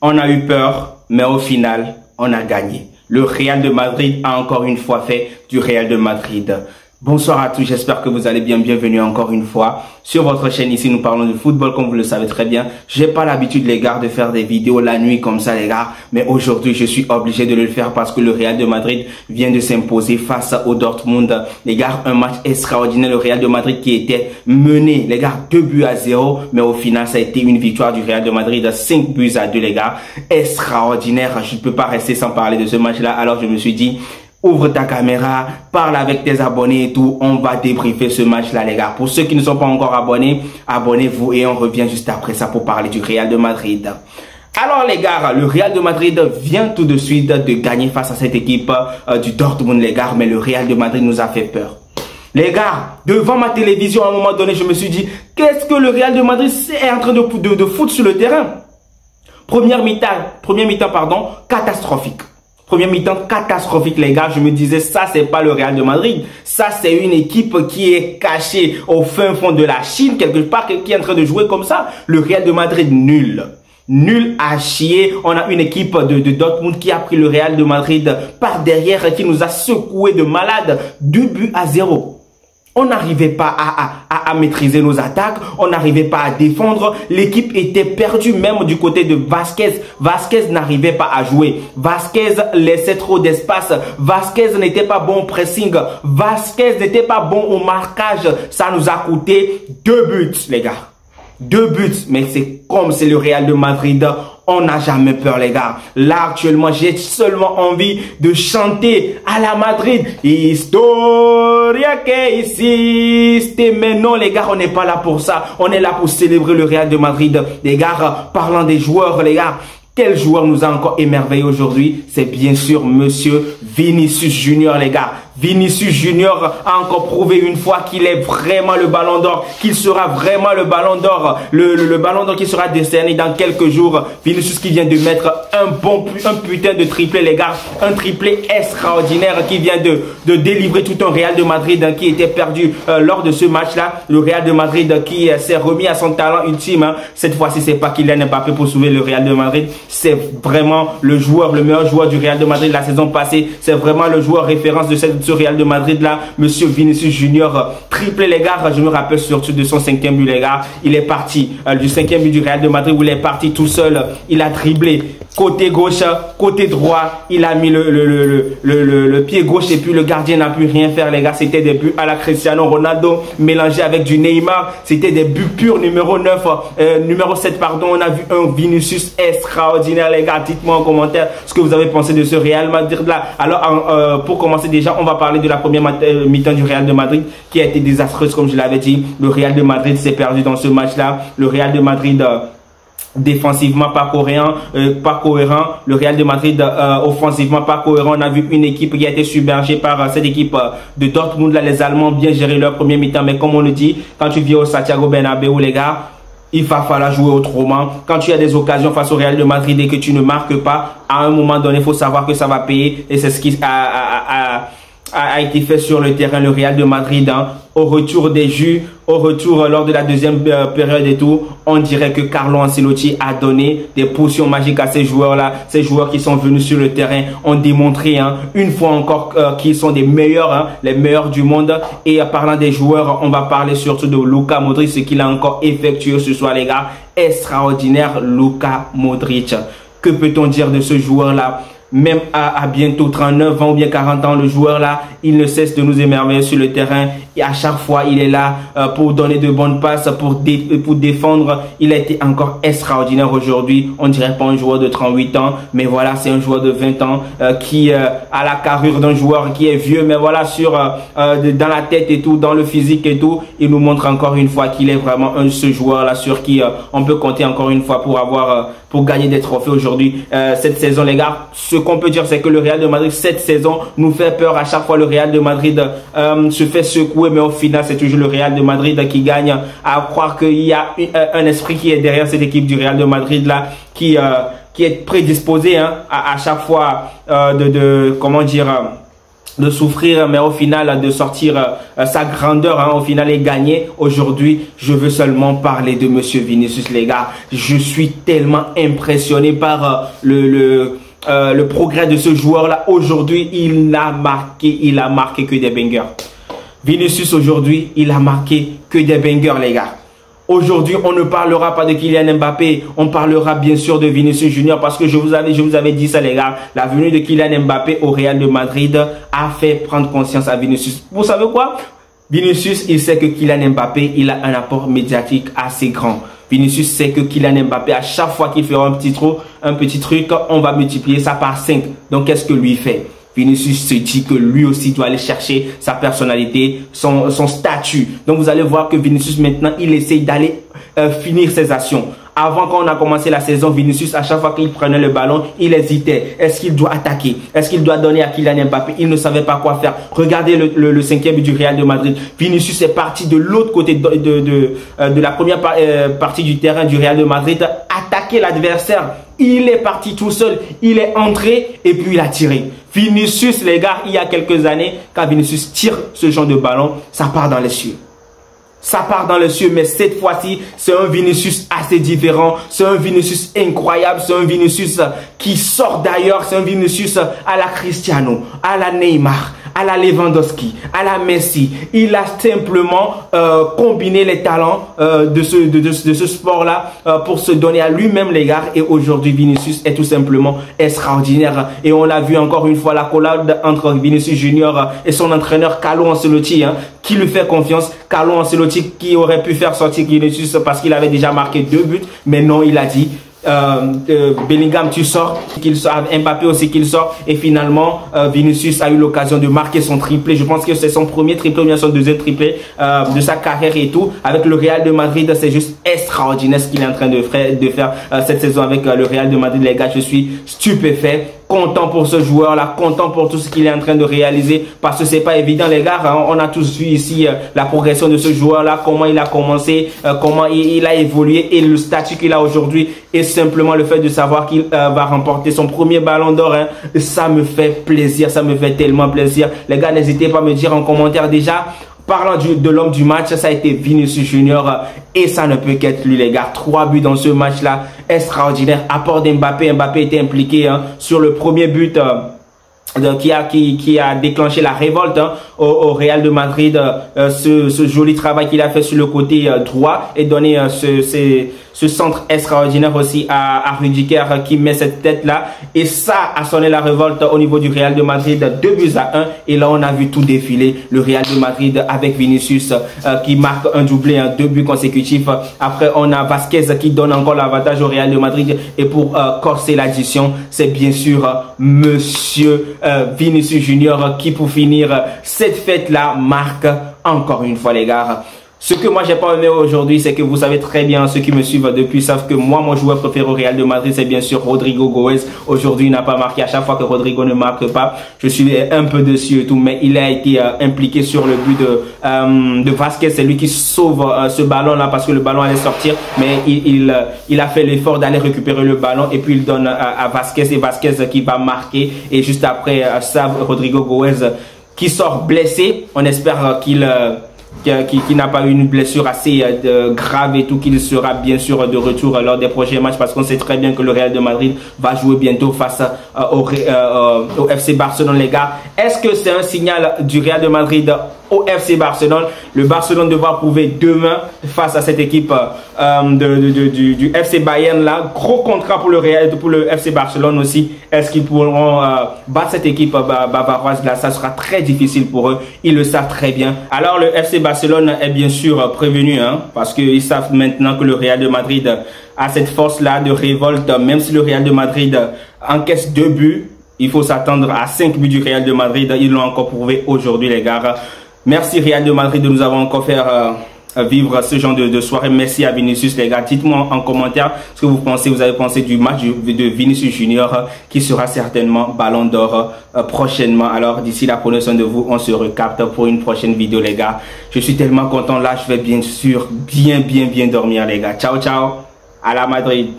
On a eu peur, mais au final, on a gagné. Le Real de Madrid a encore une fois fait du Real de Madrid. Bonsoir à tous, j'espère que vous allez bien. Bienvenue encore une fois sur votre chaîne. Ici, nous parlons de football comme vous le savez très bien. J'ai pas l'habitude, les gars, de faire des vidéos la nuit comme ça, les gars. Mais aujourd'hui, je suis obligé de le faire parce que le Real de Madrid vient de s'imposer face au Dortmund. Les gars, un match extraordinaire. Le Real de Madrid qui était mené, les gars, 2-0. Mais au final, ça a été une victoire du Real de Madrid, 5-2, les gars. Extraordinaire. Je ne peux pas rester sans parler de ce match-là. Alors, je me suis dit, ouvre ta caméra, parle avec tes abonnés et tout. On va débriefer ce match-là, les gars. Pour ceux qui ne sont pas encore abonnés, abonnez-vous et on revient juste après ça pour parler du Real de Madrid. Alors, les gars, le Real de Madrid vient tout de suite de gagner face à cette équipe du Dortmund, les gars. Mais le Real de Madrid nous a fait peur. Les gars, devant ma télévision, à un moment donné, je me suis dit, qu'est-ce que le Real de Madrid est en train de foutre sur le terrain? Première mi-temps, pardon, catastrophique. Premier mi-temps catastrophique, les gars. Je me disais, ça, c'est pas le Real de Madrid. Ça, c'est une équipe qui est cachée au fin fond de la Chine, quelque part, qui est en train de jouer comme ça. Le Real de Madrid, nul. Nul à chier. On a une équipe de Dortmund qui a pris le Real de Madrid par derrière, qui nous a secoué de malade. 2-0. On n'arrivait pas à maîtriser nos attaques, on n'arrivait pas à défendre. L'équipe était perdue même du côté de Vasquez. Vasquez n'arrivait pas à jouer. Vasquez laissait trop d'espace. Vasquez n'était pas bon au pressing. Vasquez n'était pas bon au marquage. Ça nous a coûté 2 buts, les gars. 2 buts, mais c'est comme c'est le Real de Madrid. On n'a jamais peur, les gars. Là, actuellement, j'ai seulement envie de chanter à la Madrid. Historia que hiciste. Mais non, les gars, on n'est pas là pour ça. On est là pour célébrer le Real de Madrid. Les gars, parlant des joueurs, les gars. Quel joueur nous a encore émerveillé aujourd'hui? C'est bien sûr Monsieur Vinicius Junior, les gars. Vinicius Junior a encore prouvé une fois qu'il est vraiment le ballon d'or, qu'il sera vraiment le ballon d'or, le ballon d'or qui sera décerné dans quelques jours. Vinicius qui vient de mettre un putain de triplé, les gars, un triplé extraordinaire qui vient de délivrer tout un Real de Madrid qui était perdu lors de ce match-là. Le Real de Madrid qui s'est remis à son talent ultime. Hein. Cette fois-ci, c'est pas Kylian Mbappé pour sauver le Real de Madrid, c'est vraiment le meilleur joueur du Real de Madrid la saison passée. C'est vraiment le joueur référence de ce Real de Madrid là, Monsieur Vinicius Junior, triplé, les gars. Je me rappelle surtout de son 5e but, les gars. Il est parti du 5e but du Real de Madrid où il est parti tout seul. Il a dribblé côté gauche, côté droit. Il a mis le pied gauche et puis le gardien n'a pu rien faire, les gars. C'était des buts à la Cristiano Ronaldo mélangé avec du Neymar. C'était des buts purs. Numéro 7, pardon. On a vu un Vinicius extraordinaire, les gars. Dites-moi en commentaire ce que vous avez pensé de ce Real Madrid là. Alors, pour commencer déjà, on va parler de la première mi-temps du Real de Madrid qui a été désastreuse, comme je l'avais dit. Le Real de Madrid s'est perdu dans ce match-là. Le Real de Madrid défensivement pas cohérent, le Real de Madrid offensivement pas cohérent. On a vu une équipe qui a été submergée par cette équipe de Dortmund là. Les Allemands bien géré leur premier mi-temps, mais comme on le dit, quand tu viens au Santiago Bernabéu, les gars, il va falloir jouer autrement. Quand tu as des occasions face au Real de Madrid et que tu ne marques pas, à un moment donné, il faut savoir que ça va payer. Et c'est ce qui a été fait sur le terrain. Le Real de Madrid, hein, au retour des jus, au retour lors de la deuxième période et tout, on dirait que Carlo Ancelotti a donné des potions magiques à ces joueurs-là. Ces joueurs qui sont venus sur le terrain ont démontré une fois encore qu'ils sont des meilleurs, les meilleurs du monde. Et parlant des joueurs, on va parler surtout de Luka Modric, ce qu'il a encore effectué ce soir, les gars. Extraordinaire, Luka Modric. Que peut-on dire de ce joueur-là? Même à bientôt 39 ans ou bien 40 ans, le joueur là, il ne cesse de nous émerveiller sur le terrain. Et à chaque fois, il est là pour donner de bonnes passes, pour défendre. Il a été encore extraordinaire aujourd'hui. On dirait pas un joueur de 38 ans, mais voilà, c'est un joueur de 20 ans qui a la carrure d'un joueur qui est vieux. Mais voilà, dans la tête et tout, dans le physique et tout, il nous montre encore une fois qu'il est vraiment ce joueur là sur qui on peut compter encore une fois pour gagner des trophées aujourd'hui. Cette saison, les gars, ce qu'on peut dire, c'est que le Real de Madrid, cette saison, nous fait peur. À chaque fois, le Real de Madrid se fait secouer, mais au final, c'est toujours le Real de Madrid qui gagne. À croire qu'il y a un esprit qui est derrière cette équipe du Real de Madrid là, qui est prédisposé à chaque fois comment dire de souffrir, mais au final de sortir sa grandeur, hein, au final et gagner. Aujourd'hui, je veux seulement parler de Monsieur Vinicius, les gars. Je suis tellement impressionné par le progrès de ce joueur-là. Aujourd'hui, il a marqué que des bangers. Vinicius, aujourd'hui, il a marqué que des bangers, les gars. Aujourd'hui, on ne parlera pas de Kylian Mbappé, on parlera bien sûr de Vinicius Junior parce que je vous avais dit ça, les gars. La venue de Kylian Mbappé au Real de Madrid a fait prendre conscience à Vinicius. Vous savez quoi? Vinicius, il sait que Kylian Mbappé, il a un apport médiatique assez grand. Vinicius sait que Kylian Mbappé, à chaque fois qu'il fera un petit truc, on va multiplier ça par 5. Donc, qu'est-ce que lui fait? Vinicius se dit que lui aussi doit aller chercher sa personnalité, son statut. Donc vous allez voir que Vinicius maintenant, il essaye d'aller finir ses actions. Avant, quand on a commencé la saison, Vinicius, à chaque fois qu'il prenait le ballon, il hésitait. Est-ce qu'il doit attaquer? Est-ce qu'il doit donner à Kylian Mbappé? Il ne savait pas quoi faire. Regardez le 5e but du Real de Madrid. Vinicius est parti de l'autre côté de la première partie du terrain du Real de Madrid, attaquer l'adversaire. Il est parti tout seul, il est entré et puis il a tiré. Vinicius, les gars, il y a quelques années, quand Vinicius tire ce genre de ballon, ça part dans les cieux. Ça part dans les cieux, mais cette fois-ci, c'est un Vinicius assez différent. C'est un Vinicius incroyable. C'est un Vinicius qui sort d'ailleurs. C'est un Vinicius à la Cristiano, à la Neymar, à la Lewandowski, à la Messi. Il a simplement combiné les talents de ce sport-là pour se donner à lui-même, les gars. Et aujourd'hui, Vinicius est tout simplement extraordinaire. Et on a vu encore une fois la collab entre Vinicius Junior et son entraîneur Carlo Ancelotti, hein, qui lui fait confiance. Carlo Ancelotti qui aurait pu faire sortir Vinicius parce qu'il avait déjà marqué 2 buts. Mais non, il a dit Bellingham tu sors, qu'il sort, Mbappé aussi qu'il sort, et finalement Vinicius a eu l'occasion de marquer son triplé. Je pense que c'est son premier triplé ou bien son deuxième triplé de sa carrière et tout avec le Real de Madrid. C'est juste extraordinaire ce qu'il est en train de faire cette saison avec le Real de Madrid, les gars. Je suis stupéfait, content pour ce joueur là, content pour tout ce qu'il est en train de réaliser parce que c'est pas évident, les gars, hein. On a tous vu ici la progression de ce joueur là, comment il a commencé, comment il a évolué et le statut qu'il a aujourd'hui. Et simplement le fait de savoir qu'il va remporter son premier ballon d'or, hein, ça me fait plaisir, ça me fait tellement plaisir. Les gars, n'hésitez pas à me dire en commentaire déjà. Parlant de l'homme du match, ça a été Vinicius Junior et ça ne peut qu'être lui, les gars. 3 buts dans ce match-là, extraordinaire. Apport d'Mbappé, Mbappé était impliqué sur le premier but qui a déclenché la révolte, hein, au Real de Madrid. Ce joli travail qu'il a fait sur le côté droit et donné ce centre extraordinaire aussi à Rudiger qui met cette tête là, et ça a sonné la révolte au niveau du Real de Madrid. 2-1, et là on a vu tout défiler. Le Real de Madrid avec Vinicius qui marque un doublé, hein, 2 buts consécutifs. Après on a Vasquez qui donne encore l'avantage au Real de Madrid, et pour corser l'addition, c'est bien sûr Monsieur Vinicius Junior qui, pour finir cette fête là, marque encore une fois, les gars. Ce que moi j'ai pas aimé aujourd'hui, c'est que vous savez très bien, ceux qui me suivent depuis savent que moi, mon joueur préféré au Real de Madrid, c'est bien sûr Rodrigo Goes. Aujourd'hui, il n'a pas marqué. À chaque fois que Rodrigo ne marque pas, je suis un peu dessus et tout, mais il a été impliqué sur le but de Vasquez. C'est lui qui sauve ce ballon là parce que le ballon allait sortir, mais il a fait l'effort d'aller récupérer le ballon et puis il donne à Vasquez, et Vasquez qui va marquer. Et juste après ça, Rodrigo Goes qui sort blessé. On espère qu'il n'a pas eu une blessure assez grave et tout, qu'il sera bien sûr de retour lors des prochains matchs, parce qu'on sait très bien que le Real de Madrid va jouer bientôt face au FC Barcelone, les gars. Est-ce que c'est un signal du Real de Madrid au FC Barcelone? Le Barcelone devra prouver demain face à cette équipe du FC Bayern là. Gros contrat pour le FC Barcelone aussi. Est-ce qu'ils pourront battre cette équipe bavaroise là? Ça sera très difficile pour eux. Ils le savent très bien. Alors le FC Barcelone est bien sûr prévenu, hein, parce qu'ils savent maintenant que le Real de Madrid a cette force là de révolte. Même si le Real de Madrid encaisse 2 buts, il faut s'attendre à 5 buts du Real de Madrid. Ils l'ont encore prouvé aujourd'hui, les gars. Merci Real de Madrid de nous avoir encore fait vivre ce genre de soirée. Merci à Vinicius, les gars. Dites-moi en commentaire ce que vous avez pensé du match de Vinicius Junior, qui sera certainement ballon d'or prochainement. Alors d'ici là, prenez soin de vous. On se recapte pour une prochaine vidéo, les gars. Je suis tellement content là. Je vais bien sûr bien dormir, les gars. Ciao, ciao. À la Madrid.